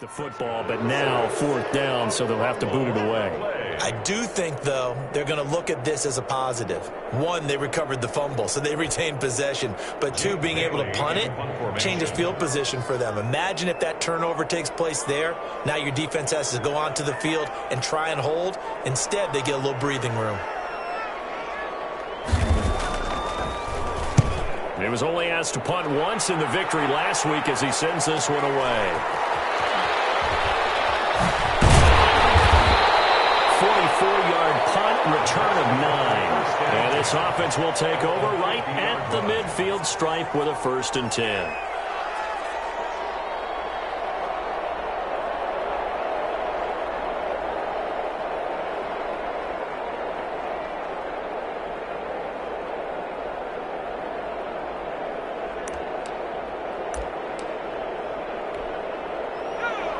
The football, but now 4th down, so they'll have to boot it away. I do think, though, they're going to look at this as a positive. One, they recovered the fumble, so they retained possession. But two, being able to punt it changes field position for them. Imagine if that turnover takes place there. Now your defense has to go onto the field and try and hold. Instead, they get a little breathing room. He was only asked to punt once in the victory last week as he sends this one away. 44-yard punt, return of 9. And this offense will take over right at the midfield stripe with a 1st and 10.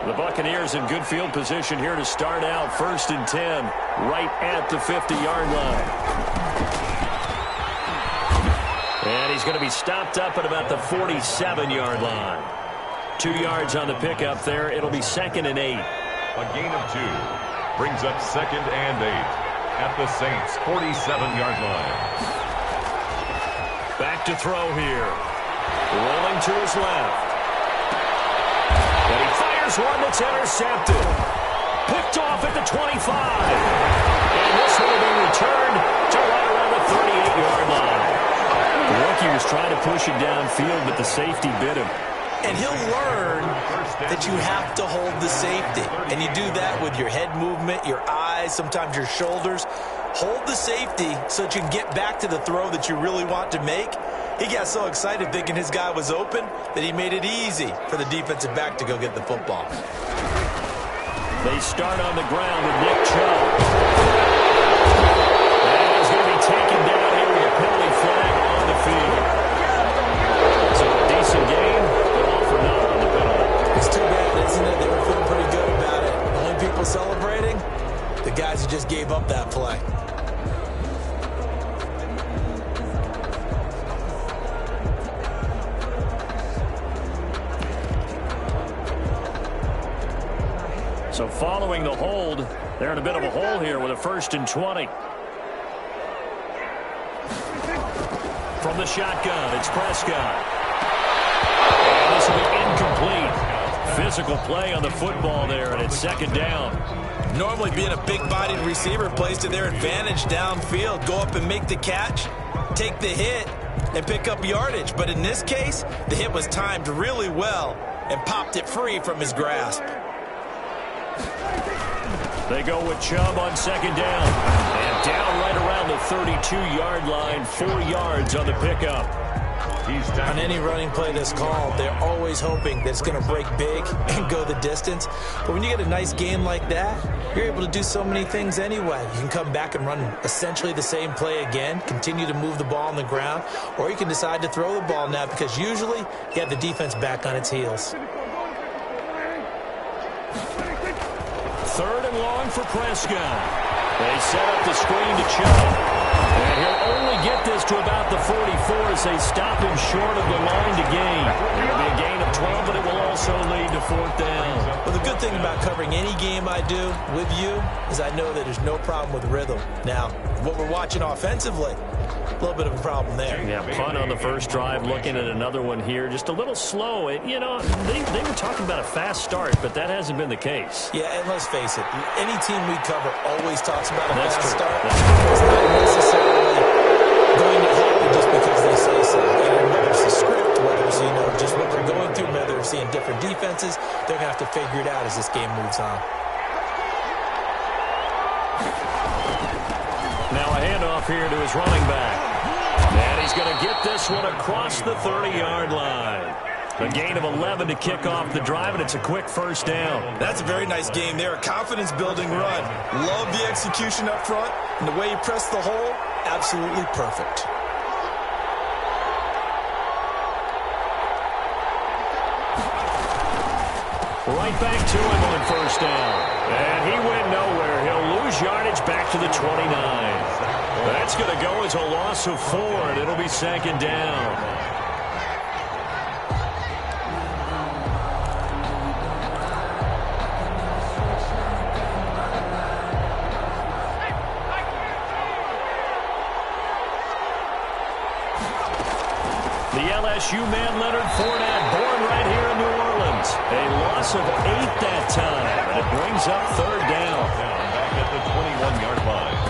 The Buccaneers in good field position here to start out. 1st and 10, right at the 50-yard line. And he's going to be stopped up at about the 47-yard line. 2 yards on the pickup there. It'll be 2nd and 8. A gain of 2 brings up 2nd and 8 at the Saints' 47-yard line. Back to throw here. Rolling to his left. And he fires one that's intercepted. Picked off at the 25. And this one will be returned to right around the 38-yard line. The rookie was trying to push it downfield, but the safety bit him. And he'll learn that you have to hold the safety. And you do that with your head movement, your eyes, sometimes your shoulders. Hold the safety so that you can get back to the throw that you really want to make. He got so excited thinking his guy was open that he made it easy for the defensive back to go get the football. They start on the ground with Nick Chubb. And he's going to be taken down here with a penalty flag on the field. So a decent game, but all for naught on the penalty. It's too bad, isn't it? They were feeling pretty good about it. The only people celebrating, the guys who just gave up that play. So following the hold, they're in a bit of a hole here with a 1st and 20. From the shotgun, it's Prescott. And this will be incomplete. Physical play on the football there, and it's 2nd down. Normally being a big-bodied receiver plays to their advantage downfield. Go up and make the catch, take the hit, and pick up yardage. But in this case, the hit was timed really well and popped it free from his grasp. They go with Chubb on 2nd down. And down right around the 32-yard line, 4 yards on the pickup. On any running play that's called, they're always hoping that it's going to break big and go the distance. But when you get a nice game like that, you're able to do so many things anyway. You can come back and run essentially the same play again, continue to move the ball on the ground, or you can decide to throw the ball now because usually you have the defense back on its heels. 3rd and long for Prescott. They set up the screen to Chubb. And he'll only get this to about the 44 as they stop him short of the line to gain. It'll be a gain of 12, but it will also lead to 4th down. Well, the good thing about covering any game I do with you is I know that there's no problem with rhythm. Now, what we're watching offensively, a little bit of a problem there. Yeah, punt on the first drive, looking at another one here. Just a little slow. They were talking about a fast start, but that hasn't been the case. Yeah, and let's face it, any team we cover always talks about a That's fast true. start. That's true. It's not necessarily going to happen just because they say so. Whether it's the script, whether it's just what they're going through, whether they're seeing different defenses, they're going to have to figure it out as this game moves on. Now a handoff here to his running back. And he's going to get this one across the 30-yard line. A gain of 11 to kick off the drive, and it's a quick 1st down. That's a very nice game there. A confidence-building run. Love the execution up front, and the way he pressed the hole, absolutely perfect. Right back to him on 1st down. And he went nowhere. He'll lose yardage back to the 29. That's going to go as a loss of 4, and it'll be 2nd down. The LSU man Leonard Fournette, born right here in New Orleans. A loss of 8 that time, and it brings up third down. Back at the 21-yard line.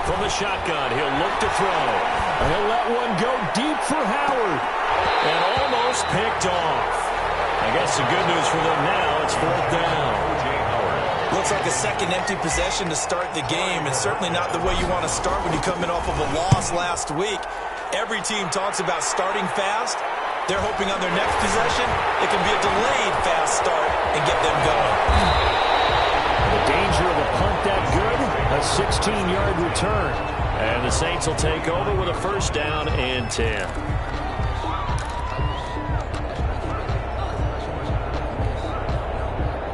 From the shotgun, he'll look to throw. And he'll let one go deep for Howard. And almost picked off. I guess the good news for them now, it's fourth down. Looks like a second empty possession to start the game, and certainly not the way you want to start when you're coming off of a loss last week. Every team talks about starting fast. They're hoping on their next possession it can be a delayed fast start and get them going. The danger of a punt that good, a 16-yard return. And the Saints will take over with a first down and 10.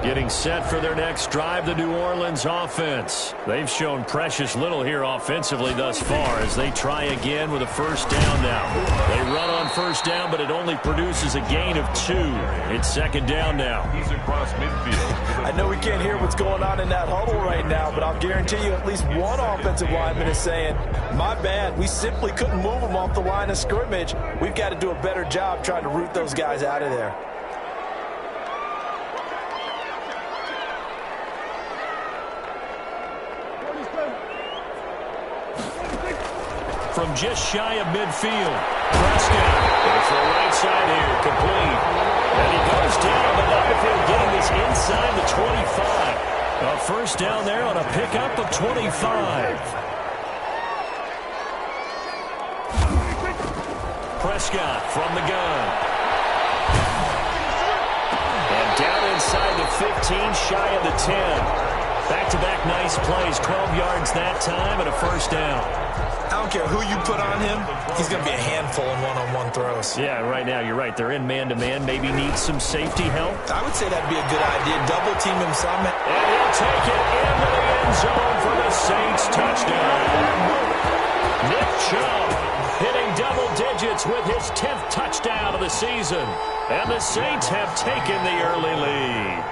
Getting set for their next drive, the New Orleans offense. They've shown precious little here offensively thus far as they try again with a first down now. They run on first down, but it only produces a gain of 2. It's second down now. He's across midfield. I know we can't hear what's going on in that huddle right now, but I'll guarantee you at least one offensive lineman is saying, my bad, we simply couldn't move them off the line of scrimmage. We've got to do a better job trying to root those guys out of there. From just shy of midfield, Prescott goes to the right side here, complete. And he goes down, but not before getting this inside the 25. A first down there on a pickup of 25. Prescott from the gun. And down inside the 15, shy of the 10. Back-to-back nice plays, 12 yards that time, and a first down. I don't care who you put on him, he's going to be a handful in one-on-one throws. Yeah, right now, you're right. They're in man-to-man. Maybe need some safety help. I would say that'd be a good idea. Double team him some. And he'll take it into the end zone for the Saints touchdown. Nick Chubb hitting double digits with his 10th touchdown of the season. And the Saints have taken the early lead.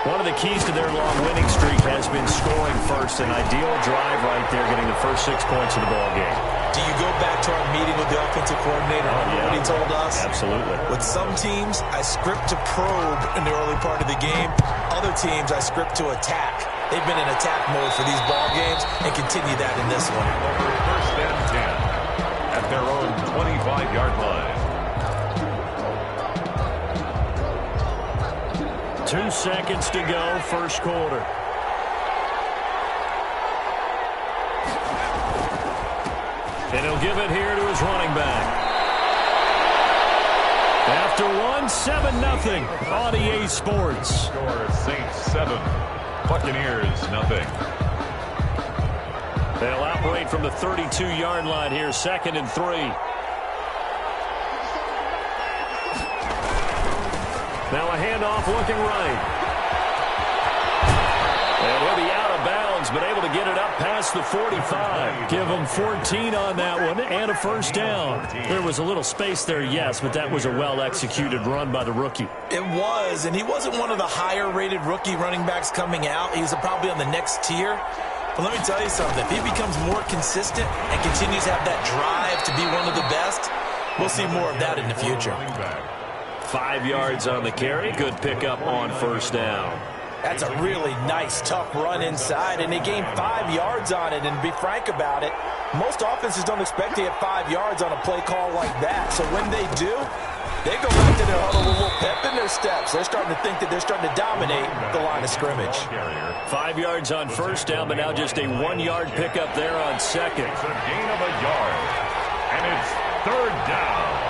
One of the keys to their long winning streak has been scoring first. An ideal drive right there, getting the first 6 points of the ball game. Do you go back to our meeting with the offensive coordinator? What he told us? Absolutely. With some teams, I script to probe in the early part of the game. Other teams, I script to attack. They've been in attack mode for these ball games and continue that in this one. First and 10 at their own 25-yard line. 2 seconds to go, first quarter. And he'll give it here to his running back. After one, 7-0 on EA Sports. Score Saints 7, Buccaneers 0. They'll operate from the 32-yard line here, 2nd and 3. Now a handoff looking right. And he'll be out of bounds, but able to get it up past the 45. Give him 14 on that one and a first down. There was a little space there, yes, but that was a well-executed run by the rookie. It was, and he wasn't one of the higher-rated rookie running backs coming out. He was probably on the next tier. But let me tell you something. If he becomes more consistent and continues to have that drive to be one of the best, we'll see more of that in the future. 5 yards on the carry. Good pickup on first down. That's a really nice, tough run inside, and they gained 5 yards on it. And to be frank about it, most offenses don't expect to get 5 yards on a play call like that. So when they do, they go back to their huddle with a little pep in their steps. They're starting to think that they're starting to dominate the line of scrimmage. 5 yards on first down, but now just a 1-yard pickup there on second. It's a gain of a yard, and it's third down.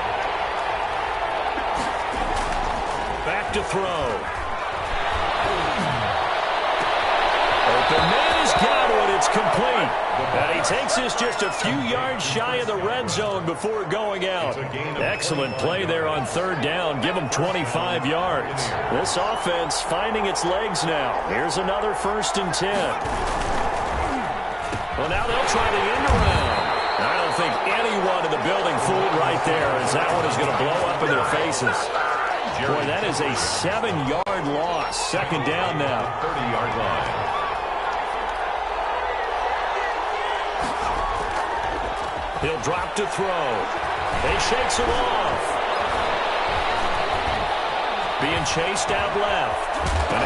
Back to throw. Open man has got it. It's complete. And he takes this just a few yards shy of the red zone before going out. Excellent play there on third down. Give him 25 yards. This offense finding its legs now. Here's another 1st and 10. Well, now they'll try the end around. I don't think anyone in the building fooled right there, as that one is going to blow up in their faces. Boy, that is a 7-yard loss. Second down now. 30-yard line. He'll drop to throw. He shakes it off. Being chased out left. And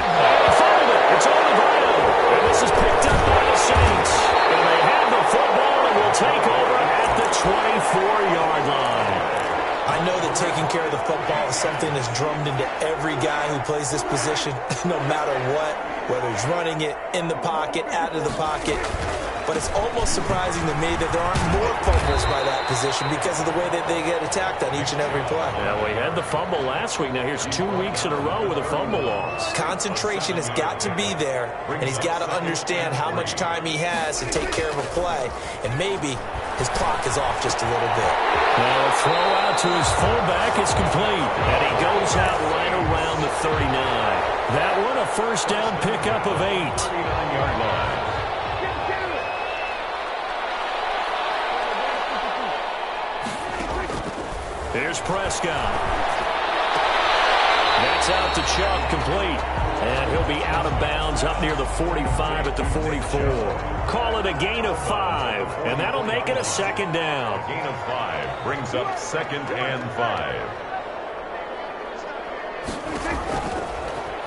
found it. It's on the ground. And this is picked up by the Saints. And they have the football and will take over at the 24-yard line. I know that taking care of the football is something that's drummed into every guy who plays this position, no matter what, whether he's running it, in the pocket, out of the pocket. But it's almost surprising to me that there aren't more fumbles by that position because of the way that they get attacked on each and every play. Yeah, we had the fumble last week. Now here's 2 weeks in a row with a fumble loss. Concentration has got to be there, and he's got to understand how much time he has to take care of a play, and maybe his clock is off just a little bit. Now a throw out to his fullback is complete, and he goes out right around the 39. That one a first down pickup of 8. 39-yard line. Here's Prescott. That's out to Chubb, complete. And he'll be out of bounds up near the 45 at the 44. Call it a gain of 5, and that'll make it a second down. A gain of 5 brings up 2nd and 5.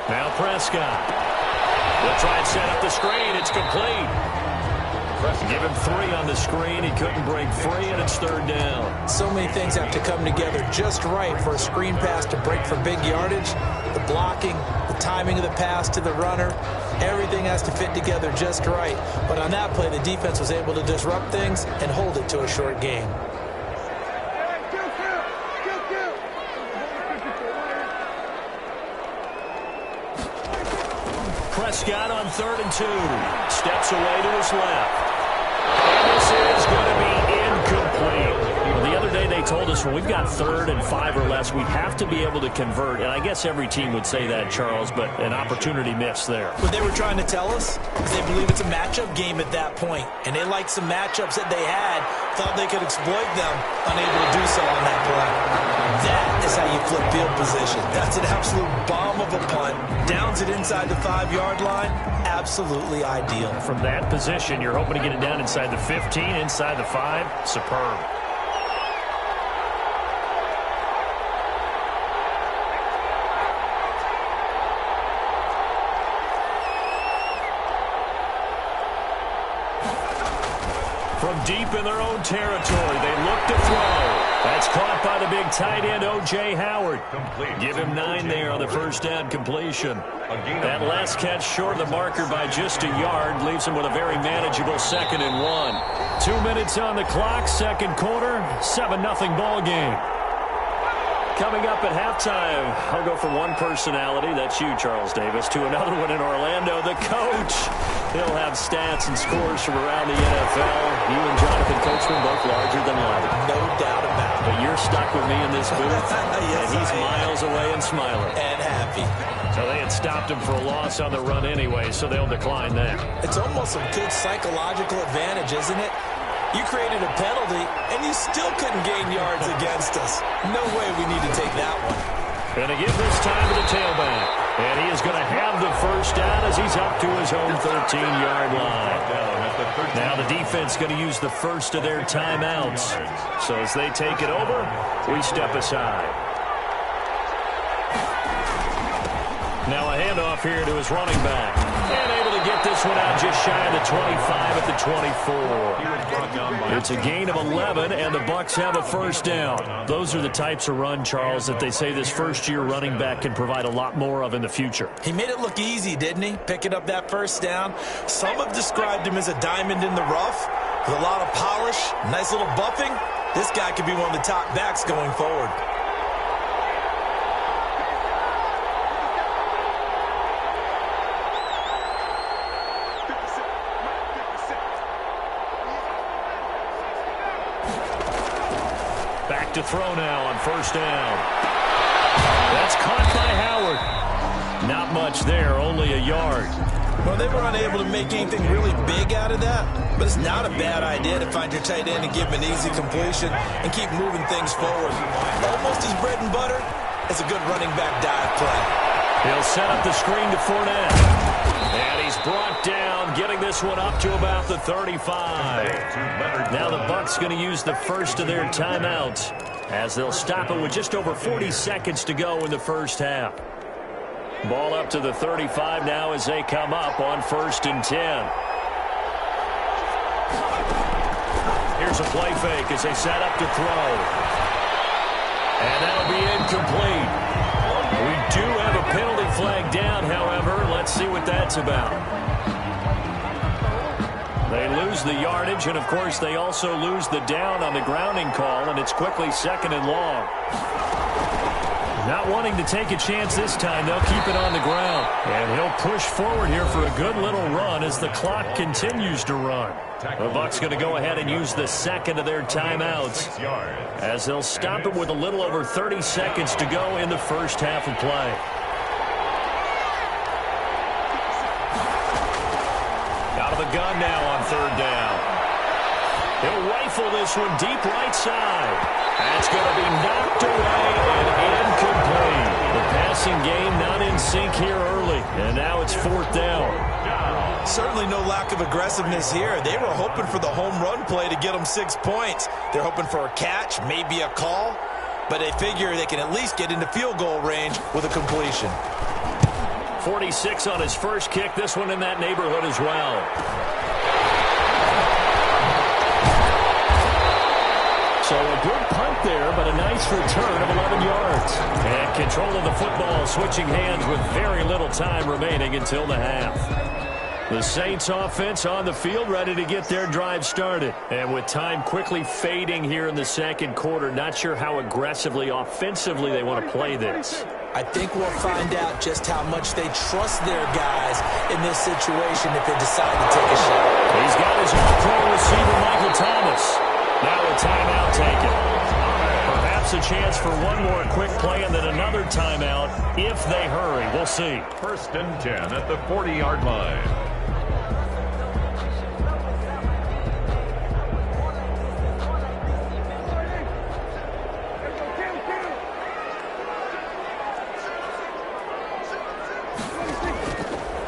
Now Prescott. They'll try and set up the screen. It's complete. Give him 3 on the screen. He couldn't break free, and it's 3rd down. So many things have to come together just right for a screen pass to break for big yardage. The blocking, the timing of the pass to the runner, everything has to fit together just right. But on that play, the defense was able to disrupt things and hold it to a short game. Prescott on 3rd and 2. Steps away to his left. And this is going to be incomplete. Well, the other day they told us when we've got 3rd and 5 or less, we have to be able to convert. And I guess every team would say that, Charles, but an opportunity missed there. What they were trying to tell us is they believe it's a matchup game at that point. And they liked some matchups that they had, thought they could exploit them, unable to do so on that play. That is how you flip field position. That's an absolute bomb of a punt. Downs it inside the 5-yard line. Absolutely ideal. From that position, you're hoping to get it down inside the 15, inside the 5. Superb. From deep in their own territory, they look to throw. That's caught by the big tight end, O.J. Howard. Give him 9 there on the first down completion. That last catch short of the marker by just a yard leaves him with a very manageable 2nd and 1. 2 minutes on the clock, 2nd quarter, 7-0 ball game. Coming up at halftime, I'll go from one personality, that's you, Charles Davis, to another one in Orlando, the coach. He'll have stats and scores from around the NFL. You and Jonathan Coachman both larger than life. No doubt about it. But you're stuck with me in this booth, Yes, and he's miles away and smiling. And happy. So they had stopped him for a loss on the run anyway, so they'll decline that. It's almost a good psychological advantage, isn't it? You created a penalty, and you still couldn't gain yards against us. No way we need to take that one. Going to give this time to the tailback. And he is going to have the first down as he's up to his own 13-yard line. Now the defense going to use the first of their timeouts. So as they take it over, we step aside. Now a handoff here to his running back. And able to get this one out just shy of the 25 at the 24. It's a gain of 11, and the Bucs have a first down. Those are the types of run, Charles, that they say this first-year running back can provide a lot more of in the future. He made it look easy, didn't he? Picking up that first down. Some have described him as a diamond in the rough with a lot of polish, nice little buffing. This guy could be one of the top backs going forward. Back to throw now on first down. That's caught by Howard. Not much there, only a yard. Well, they were unable to make anything really big out of that, but it's not a bad idea to find your tight end and give him an easy completion and keep moving things forward. Almost his bread and butter is a good running back dive play. He'll set up the screen to Fournette. And he's brought down, getting this one up to about the 35. Now the Bucs going to use the first of their timeouts as they'll stop it with just over 40 seconds to go in the first half. Ball up to the 35 now as they come up on 1st and 10. Here's a play fake as they set up to throw. And that'll be incomplete. We do have a penalty flag down, however. Let's see what that's about. They lose the yardage, and, of course, they also lose the down on the grounding call, and it's quickly 2nd and long. Not wanting to take a chance this time, they'll keep it on the ground. And he'll push forward here for a good little run as the clock continues to run. The Bucs going to go ahead and use the second of their timeouts as they'll stop it with a little over 30 seconds to go in the first half of play. Out of the gun now on 3rd down. He'll rifle this one deep right side. That's going to be knocked away and incomplete. The passing game not in sync here early, and now it's 4th down. Certainly no lack of aggressiveness here. They were hoping for the home run play to get them 6 points. They're hoping for a catch, maybe a call, but they figure they can at least get into field goal range with a completion. 46 on his first kick. This one in that neighborhood as well. So a good punt there, but a nice return of 11 yards. And control of the football, switching hands with very little time remaining until the half. The Saints offense on the field, ready to get their drive started. And with time quickly fading here in the second quarter, not sure how aggressively, offensively they want to play this. I think we'll find out just how much they trust their guys in this situation if they decide to take a shot. He's got his all-pro receiver, Michael Thomas. Now a timeout taken. Perhaps a chance for one more quick play and then another timeout if they hurry. We'll see. 1st and 10 at the 40-yard line.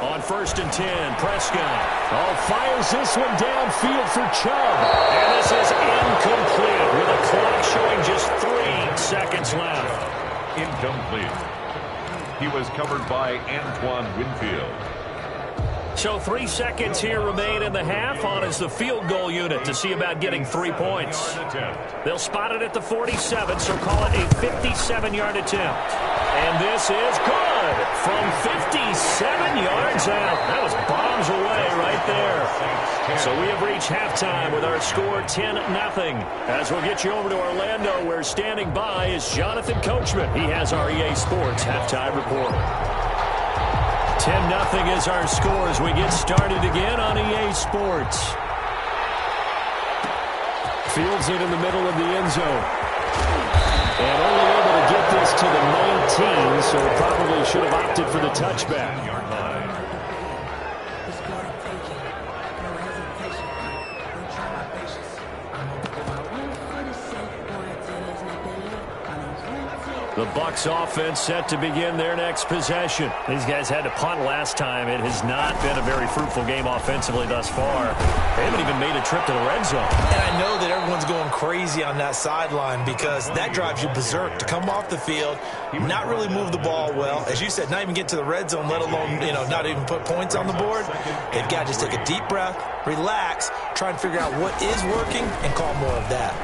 On 1st and 10, Prescott. Fires this one downfield for Chubb. And this is incomplete with a clock showing just 3 seconds left. Incomplete. He was covered by Antoine Winfield. So 3 seconds here remain in the half. On is the field goal unit to see about getting 3 points. They'll spot it at the 47, so call it a 57-yard attempt. And this is good from 57 yards out. That was bombs away right there. So we have reached halftime with our score 10-0. As we'll get you over to Orlando, where standing by is Jonathan Coachman. He has our EA Sports halftime report. 10-0 is our score as we get started again on EA Sports. Fields it in the middle of the end zone. And only able to get this to the 19, so probably should have opted for the touchback. The Bucs offense set to begin their next possession. These guys had to punt last time. It has not been a very fruitful game offensively thus far. They haven't even made a trip to the red zone. And I know that everyone's going crazy on that sideline because that drives you berserk to come off the field, not really move the ball well. As you said, not even get to the red zone, let alone, not even put points on the board. They've got to just take a deep breath, relax, try and figure out what is working, and call more of that.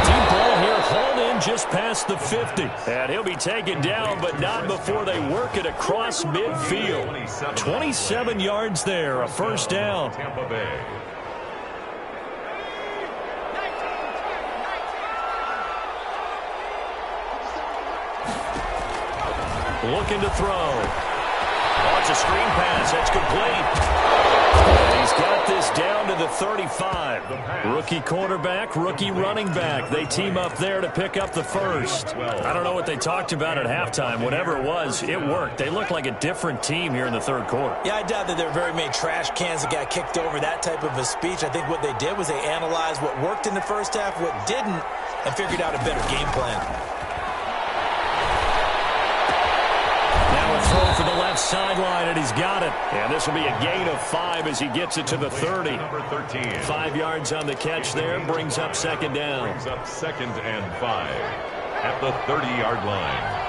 Deep ball here, hauled in just past the 50. And he'll be taken down, but not before they work it across midfield. 27 yards there, a first down. Tampa Bay. Looking to throw. Oh, it's a screen pass. That's complete. He's got this down to the 35. Rookie quarterback, rookie running back. They team up there to pick up the first. I don't know what they talked about at halftime. Whatever it was, it worked. They look like a different team here in the third quarter. Yeah, I doubt that there are very many trash cans that got kicked over, that type of a speech. I think what they did was they analyzed what worked in the first half, what didn't, and figured out a better game plan. throw for the left sideline, and he's got it. And this will be a gain of 5 as he gets it to the 30. Number 13. 5 yards on the catch there, brings up second down. Brings up 2nd and 5 at the 30-yard line.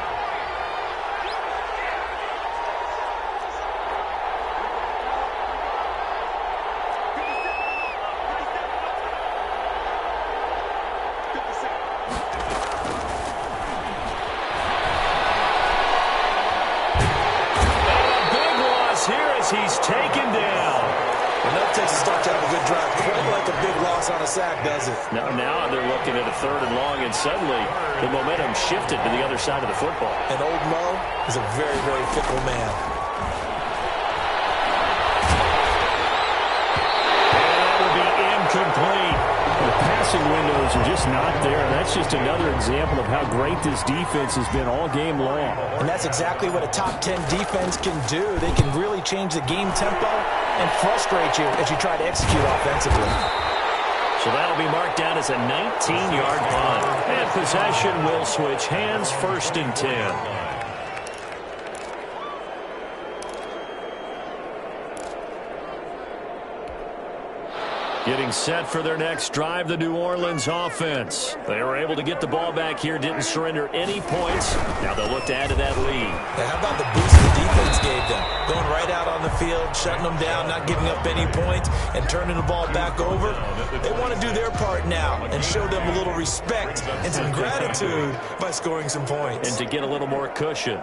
He's taken down. And that takes a start to have a good drive. Quite like a big loss on a sack, does it? Now they're looking at a 3rd and long, and suddenly the momentum shifted to the other side of the football. And old Mo is a very, very fickle man. And that will be incomplete. The passing windows are just not there. That's just another example of how great this defense has been all game long. And that's exactly what a top 10 defense can do. They can really change the game tempo and frustrate you as you try to execute offensively. So that'll be marked down as a 19-yard punt. And possession will switch hands, 1st and 10. Getting set for their next drive, the New Orleans offense. They were able to get the ball back here, didn't surrender any points. Now they'll look to add to that lead. Now, how about the boost the defense gave them? Going right out on the field, shutting them down, not giving up any points, and turning the ball back over. They want to do their part now and show them a little respect and some gratitude by scoring some points. And to get a little more cushion.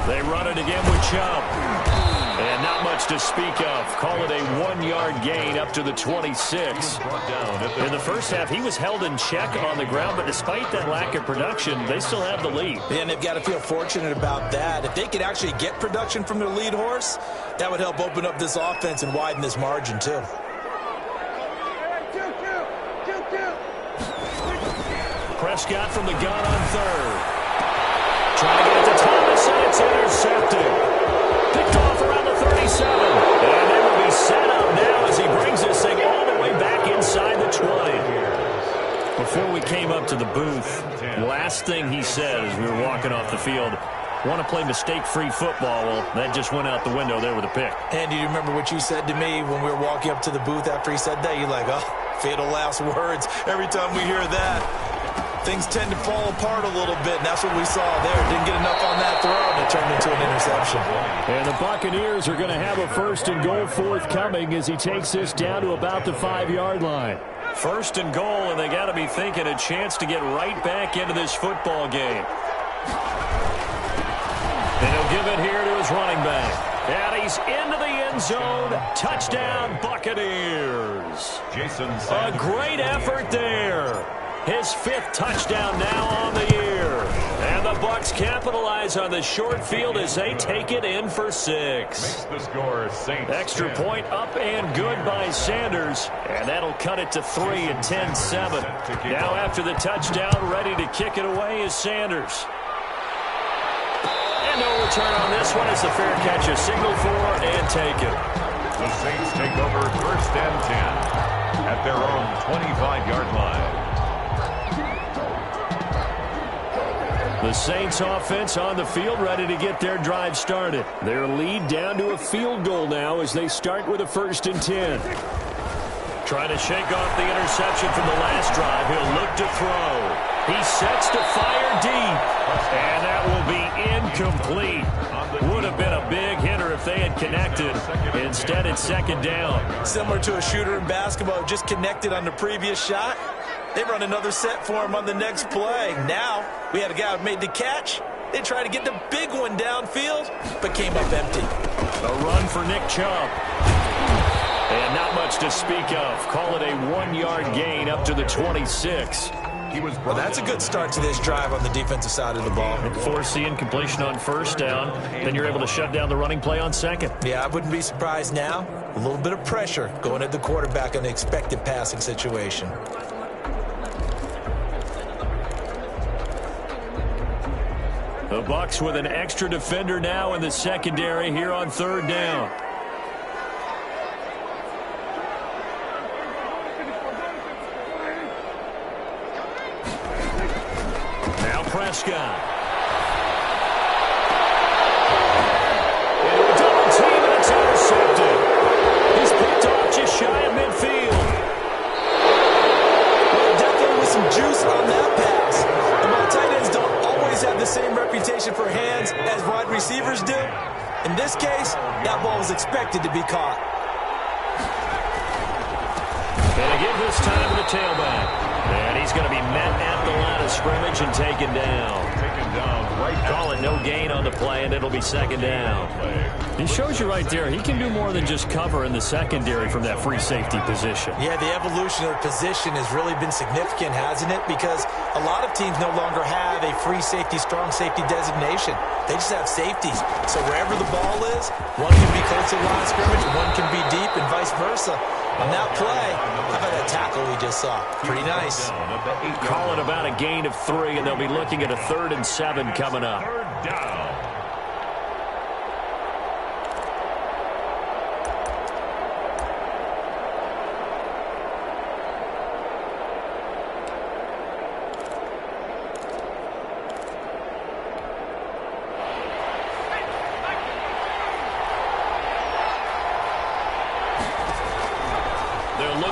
They run it again with Chubb. And not much to speak of. Call it a 1-yard gain up to the 26. In the first half, he was held in check on the ground, but despite that lack of production, they still have the lead. And they've got to feel fortunate about that. If they could actually get production from their lead horse, that would help open up this offense and widen this margin, too. Prescott from the gun on 3rd. Trying to get it to Thomas, and it's intercepted. Picked off around the 37. And they will be set up now as he brings this thing all the way back inside the 20. Before we came up to the booth, last thing he said as we were walking off the field, want to play mistake-free football. Well, that just went out the window there with a pick. And do you remember what you said to me when we were walking up to the booth after he said that? You're like, oh, fatal last words. Every time we hear that, things tend to fall apart a little bit, and that's what we saw there. Didn't get enough on that throw, and it turned into an interception. And the Buccaneers are going to have a 1st and goal forthcoming as he takes this down to about the 5-yard line. 1st and goal, and they got to be thinking a chance to get right back into this football game. And he'll give it here to his running back. And he's into the end zone. Touchdown, Buccaneers. A great effort there. His 5th touchdown now on the year. And the Bucs capitalize on the short field as they take it in for 6. Makes the score Saints Extra 10. point up and good by Sanders. And that'll cut it to 3 and 10-7. Now after the touchdown, ready to kick it away is Sanders. And no return on this one as the fair catch is signaled for and taken. The Saints take over 1st and 10 at their own 25-yard line. The Saints offense on the field ready to get their drive started. Their lead down to a field goal now as they start with a 1st and 10. Trying to shake off the interception from the last drive. He'll look to throw. He sets to fire deep. And that will be incomplete. Would have been a big hitter if they had connected. Instead, it's 2nd down. Similar to a shooter in basketball, just connected on the previous shot. They run another set for him on the next play. Now, we had a guy who made the catch. They tried to get the big one downfield, but came up empty. A run for Nick Chubb. And not much to speak of. Call it a 1-yard gain up to the 26. Well, that's a good start to this drive on the defensive side of the ball. And force the incompletion on 1st down. Then you're able to shut down the running play on 2nd. Yeah, I wouldn't be surprised now. A little bit of pressure going at the quarterback on the expected passing situation. The Bucs with an extra defender now in the secondary here on 3rd down. Now Prescott. receivers do. In this case, that ball was expected to be caught. Gonna give this time to the tailback. And he's going to be met at the line of scrimmage and taken down. Call it no gain on the play, and it'll be second down. He shows you right there, he can do more than just cover in the secondary from that free safety position. Yeah, the evolution of the position has really been significant, hasn't it? Because a lot of teams no longer have a free safety, strong safety designation. They just have safeties. So wherever the ball is, one can be close to the line of scrimmage, one can be deep, and vice versa. On that play, how about that tackle we just saw? Pretty nice. Call it about a gain of 3, and they'll be looking at a 3rd and 7 coming up. Third down.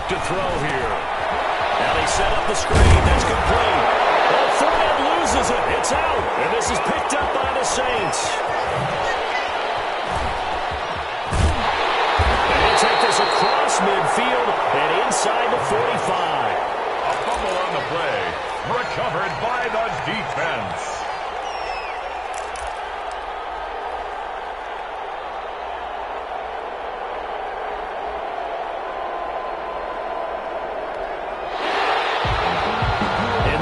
To throw here. Now they set up the screen. That's complete. Oh, Fournette loses it. It's out. And this is picked up by the Saints. And they take this across midfield and inside the 45. A fumble on the play. Recovered by the defense.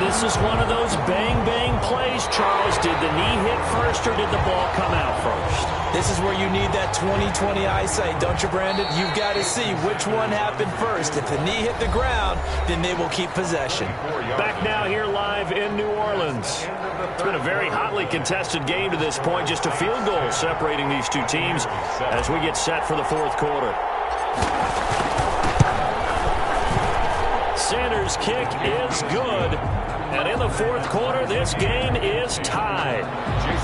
This is one of those bang-bang plays, Charles. Did the knee hit first or did the ball come out first? This is where you need that 20/20 eyesight, don't you, Brandon? You've got to see which one happened first. If the knee hit the ground, then they will keep possession. Back now here live in New Orleans. It's been a very hotly contested game to this point. Just a field goal separating these two teams as we get set for the fourth quarter. Sanders' kick is good. And in the fourth quarter, this game is tied.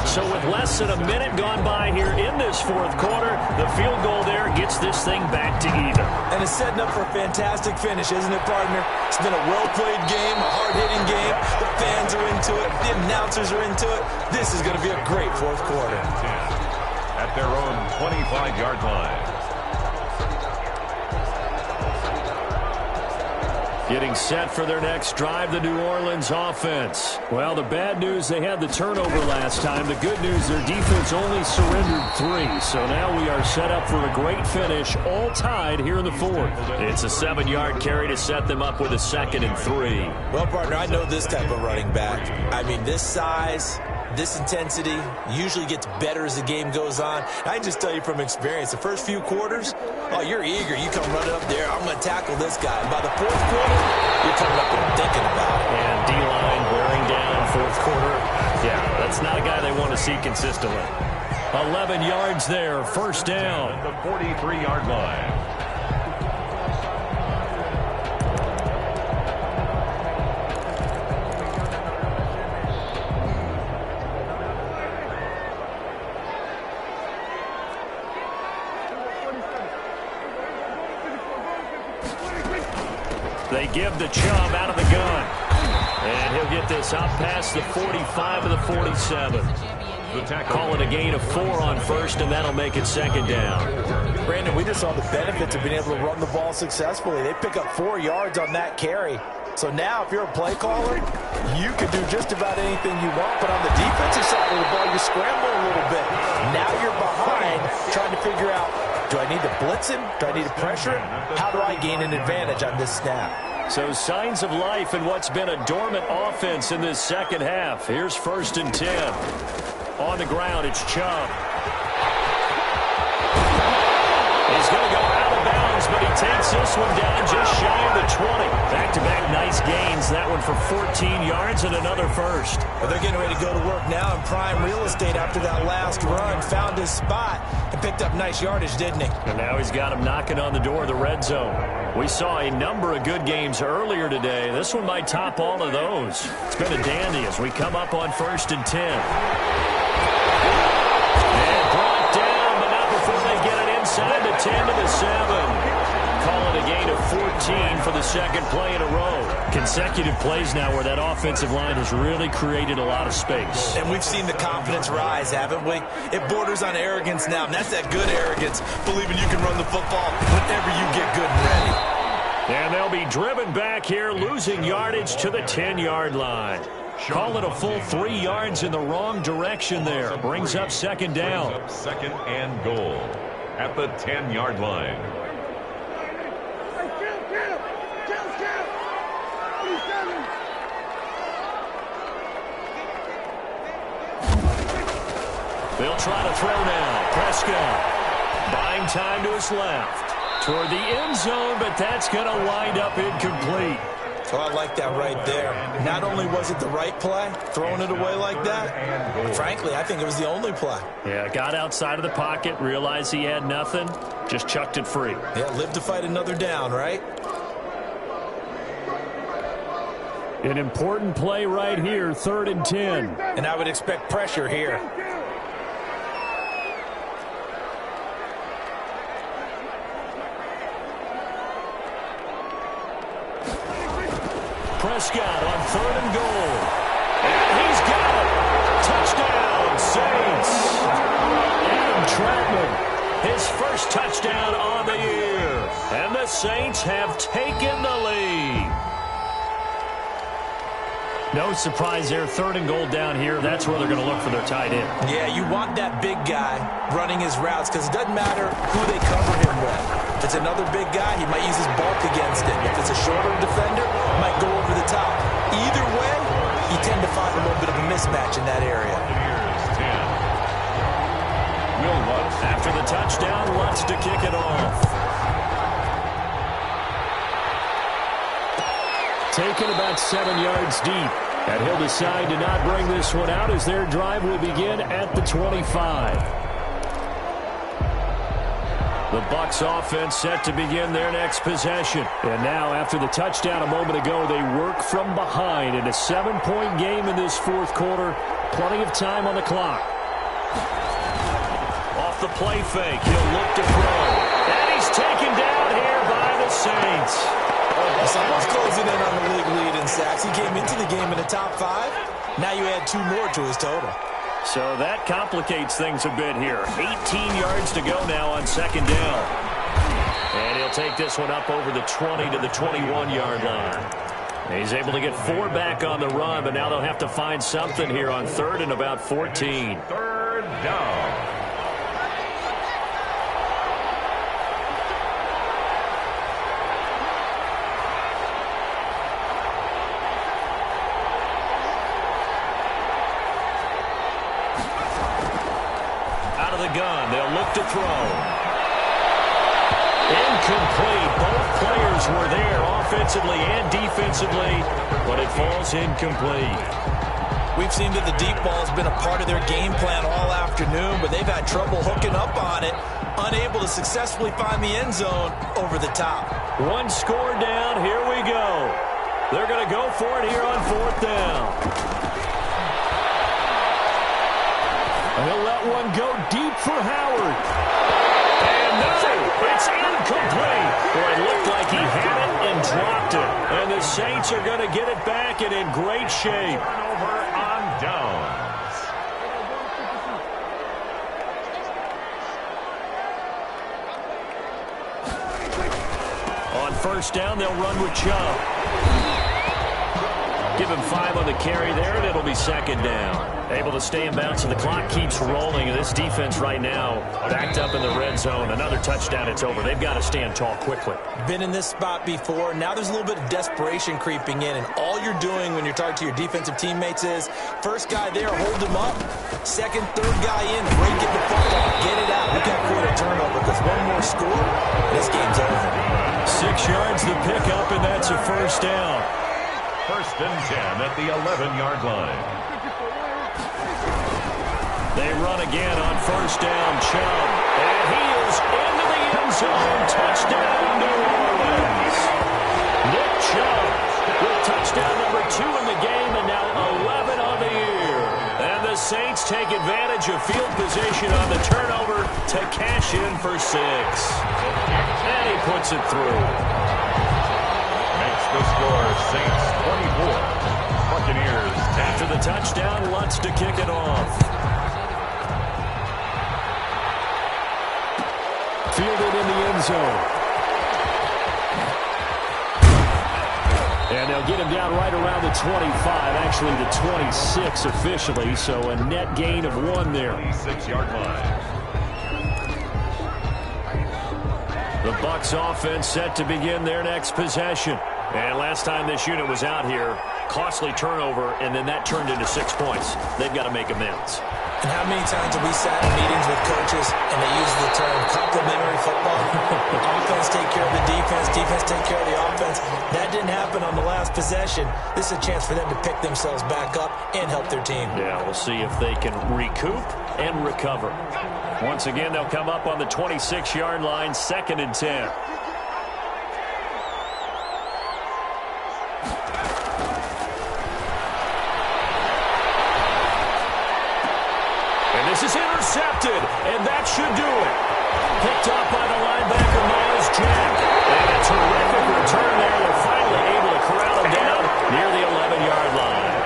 So with less than a minute gone by here in this fourth quarter, the field goal there gets this thing back to even. And it's setting up for a fantastic finish, isn't it, partner? It's been a well-played game, a hard-hitting game. The fans are into it. The announcers are into it. This is going to be a great fourth quarter. At their own 25-yard line. Getting set for their next drive, the New Orleans offense. Well, the bad news, they had the turnover last time. The good news, their defense only surrendered 3. So now we are set up for a great finish, all tied here in the fourth. It's a 7-yard carry to set them up with a 2nd and 3. Well, partner, I know this type of running back. I mean, this size, this intensity usually gets better as the game goes on. I can just tell you from experience, the first few quarters, oh, you're eager. You come running up there, I'm going to tackle this guy. And by the fourth quarter, you're coming up and thinking about it. And D-line wearing down fourth quarter. Yeah, that's not a guy they want to see consistently. 11 yards there, first down. At the 43-yard line. They give the Chubb out of the gun. And he'll get this out past the 45 to the 47. Call it a gain of 4 on first, and that'll make it second down. Brandon, we just saw the benefits of being able to run the ball successfully. They pick up 4 yards on that carry. So now if you're a play caller, you can do just about anything you want. But on the defensive side of the ball, you scramble a little bit. Now you're behind trying to figure out, do I need to blitz him? Do I need to pressure him? How do I gain an advantage on this snap? So signs of life in what's been a dormant offense in this second half. Here's 1st and 10. On the ground, it's Chubb. He's going to go out of bounds, but he takes this one down just shy of the 20. Back-to-back nice gains. That one for 14 yards and another first. Well, they're getting ready to go to work now in prime real estate after that last run. Found his spot and picked up nice yardage, didn't he? And now he's got him knocking on the door of the red zone. We saw a number of good games earlier today. This one might top all of those. It's been a dandy as we come up on 1st and 10. And brought down, but not before they get it inside the 10 to the 7. call it a gain of 14 for the second play in a row. Consecutive plays now where that offensive line has really created a lot of space. And we've seen the confidence rise, haven't we? It borders on arrogance now, and that's that good arrogance, believing you can run the football whenever you get good and ready. And they'll be driven back here, losing yardage to the 10-yard line. Call it a full 3 yards in the wrong direction there. Brings up second down. Second and goal at the 10-yard line. They'll try to throw now. Prescott buying time to his left. Toward the end zone, but that's going to wind up incomplete. Oh, I like that right there. Not only was it the right play, throwing it away like that, frankly, I think it was the only play. Yeah, got outside of the pocket, realized he had nothing, just chucked it free. Yeah, live to fight another down, right? An important play right here, 3rd and 10. And I would expect pressure here. Prescott on 3rd and goal. And he's got it. Touchdown, Saints. Adam Troutman, his first touchdown on the year. And the Saints have taken the lead. No surprise there. 3rd and goal down here. That's where they're going to look for their tight end. Yeah, you want that big guy running his routes because it doesn't matter who they cover him with. If it's another big guy, he might use his bulk against it. If it's a shorter defender, he might go over the top. Either way, you tend to find a little bit of a mismatch in that area. Here's 10. Will Lutz. After the touchdown, Lutz to kick it off. Taken about 7 yards deep. And he'll decide to not bring this one out as their drive will begin at the 25. The Bucs offense set to begin their next possession. And now, after the touchdown a moment ago, they work from behind in a 7-point game in this 4th quarter. Plenty of time on the clock. Off the play fake, he'll look to throw. And he's taken down here by the Saints. Someone's closing in on the league lead in sacks. He came into the game in the top 5. Now you add 2 more to his total. So that complicates things a bit here. 18 yards to go now on 2nd down. And he'll take this one up over the 20 to the 21-yard line. He's able to get 4 back on the run, but now they'll have to find something here on 3rd and about 14. 3rd down. Gun. They'll look to throw. Incomplete. Both players were there offensively and defensively, but it falls incomplete. We've seen that the deep ball has been a part of their game plan all afternoon, but they've had trouble hooking up on it, unable to successfully find the end zone over the top. 1 score down. Here we go. They're going to go for it here on 4th down. He'll let one go deep for Howard. And no, it's incomplete. Boy, it looked like he had it and dropped it. And the Saints are going to get it back and in great shape. Turnover on downs. On 1st down, they'll run with Chubb. Give him 5 on the carry there, and it'll be 2nd down. Able to stay in bounds, and the clock keeps rolling. And this defense right now backed up in the red zone. Another touchdown, it's over. They've got to stand tall quickly. Been in this spot before. Now there's a little bit of desperation creeping in, and all you're doing when you're talking to your defensive teammates is first guy there, hold him up. Second, third guy in, break it the football, get it out. We got to create a turnover because one more score, this game's over. 6 yards the pickup, and that's a 1st down. 1st and 10 at the 11-yard line. They run again on 1st down, Chubb. And he is into the end zone. Touchdown, New Orleans. Nick Chubb with touchdown number 2 in the game, and now 11 on the year. And the Saints take advantage of field position on the turnover to to cash in for 6. And he puts it through. Makes the score Saints 24. Buccaneers 10. After the touchdown, Lutz to kick it off. Fielded in the end zone. And they'll get him down right around the 25, actually the 26 officially, so a net gain of 1 there. 26-yard line. The Bucs offense set to begin their next possession. And last time this unit was out here, costly turnover, and then that turned into 6 points. They've got to make amends. And how many times have we sat in meetings with coaches and they use the term complementary football? Offense take care of the defense, defense take care of the offense. That didn't happen on the last possession. This is a chance for them to pick themselves back up and help their team. Yeah, we'll see if they can recoup and recover. Once again, they'll come up on the 26-yard line, 2nd and 10. This is intercepted, and that should do it. Picked up by the linebacker, Miles Jack. And a terrific return there. They're finally able to corral him down near the 11-yard line.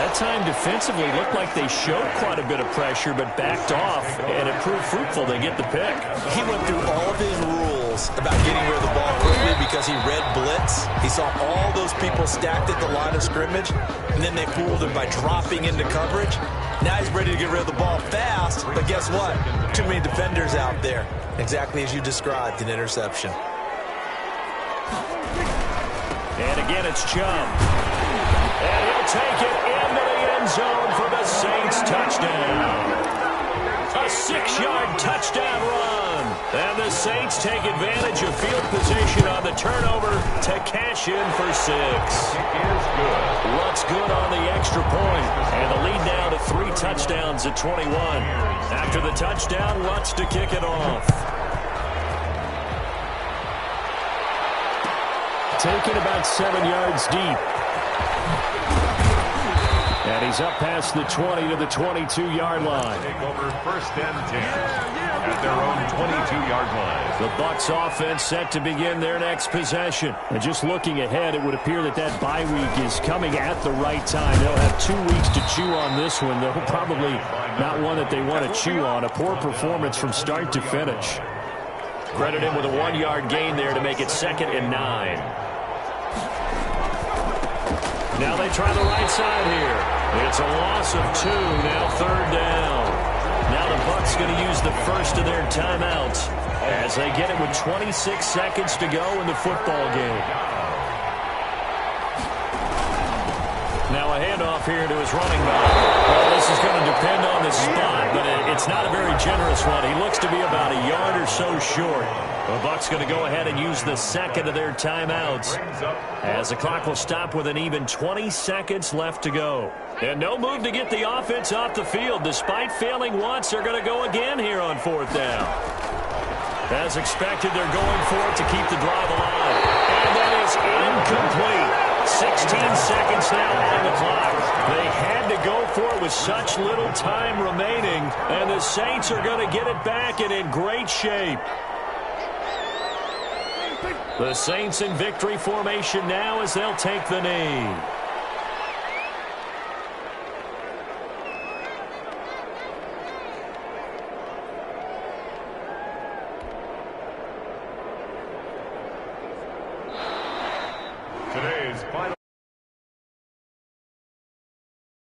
That time defensively looked like they showed quite a bit of pressure, but backed off, and it proved fruitful. They get the pick. He went through all of his rules about getting rid of the ball quickly because he read blitz. He saw all those people stacked at the line of scrimmage, and then they fooled him by dropping into coverage. Now he's ready to get rid of the ball fast, but guess what? Too many defenders out there. Exactly as you described, an interception. And again, it's Chubb. And he'll take it into the end zone for the Saints touchdown. A 6-yard touchdown run. And the Saints take advantage of field position on the turnover to cash in for 6. Is good. Lutz good on the extra point. And the lead now to 3 touchdowns at 21. After the touchdown, Lutz to kick it off. Taken about 7 yards deep. And he's up past the 20 to the 22-yard line. Take over 1st and 10 at their own 22-yard line. The Bucs offense set to begin their next possession. And just looking ahead, it would appear that that bye week is coming at the right time. They'll have 2 weeks to chew on this one, though probably not one that they want to chew on. A poor performance from start to finish. Credit him with a 1-yard gain there to make it 2nd and 9. Now they try the right side here. It's a loss of 2, now 3rd down. Now the Bucs going to use the first of their timeouts as they get it with 26 seconds to go in the football game. Now a handoff here to his running back. Well, this is going to depend on the spot, but it's not a very generous one. He looks to be about a yard or so short. The Bucs going to go ahead and use the second of their timeouts as the clock will stop with an even 20 seconds left to go. And no move to get the offense off the field. Despite failing once, they're going to go again here on 4th down. As expected, they're going for it to keep the drive alive. And that is incomplete. 16 seconds now on the clock. They had to go for it with such little time remaining, and the Saints are going to get it back and in great shape. The Saints in victory formation now as they'll take the knee.